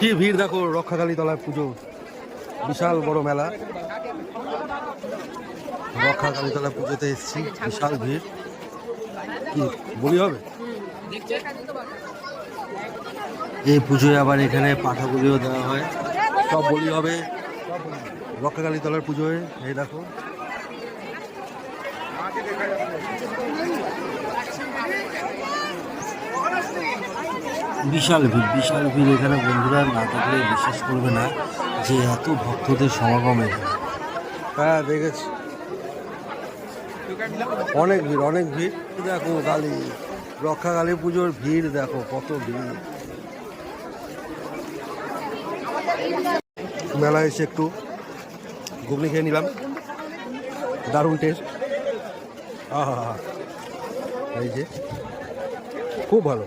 কি ভিড় দেখো রক্ষাকালী তলায় পুজো, বিশাল বড় মেলা। রক্ষাকালী তলায় পুজোতে এসেছি, বিশাল ভিড়। কি বলি হবে এই পুজোয়, আবার এখানে পাঠাগুলিও দেওয়া হয়, সব বলি হবে রক্ষাকালী তলার পুজোয়। এই দেখো বিশাল ভিড়, বিশাল ভিড় এখানে। বন্ধুরা না দেখলে বিশ্বাস করবে না যে এত ভক্তদের সমাগম এখানে। হ্যাঁ দেখেছি, অনেক ভিড়, অনেক ভিড়। দেখো কালী, রক্ষাকালী পুজোর ভিড় দেখো কত ভিড়। মেলায় এসে একটু ঘুগনি খেয়ে নিলাম, দারুণ টেস্ট। আহা, এই যে খুব ভালো।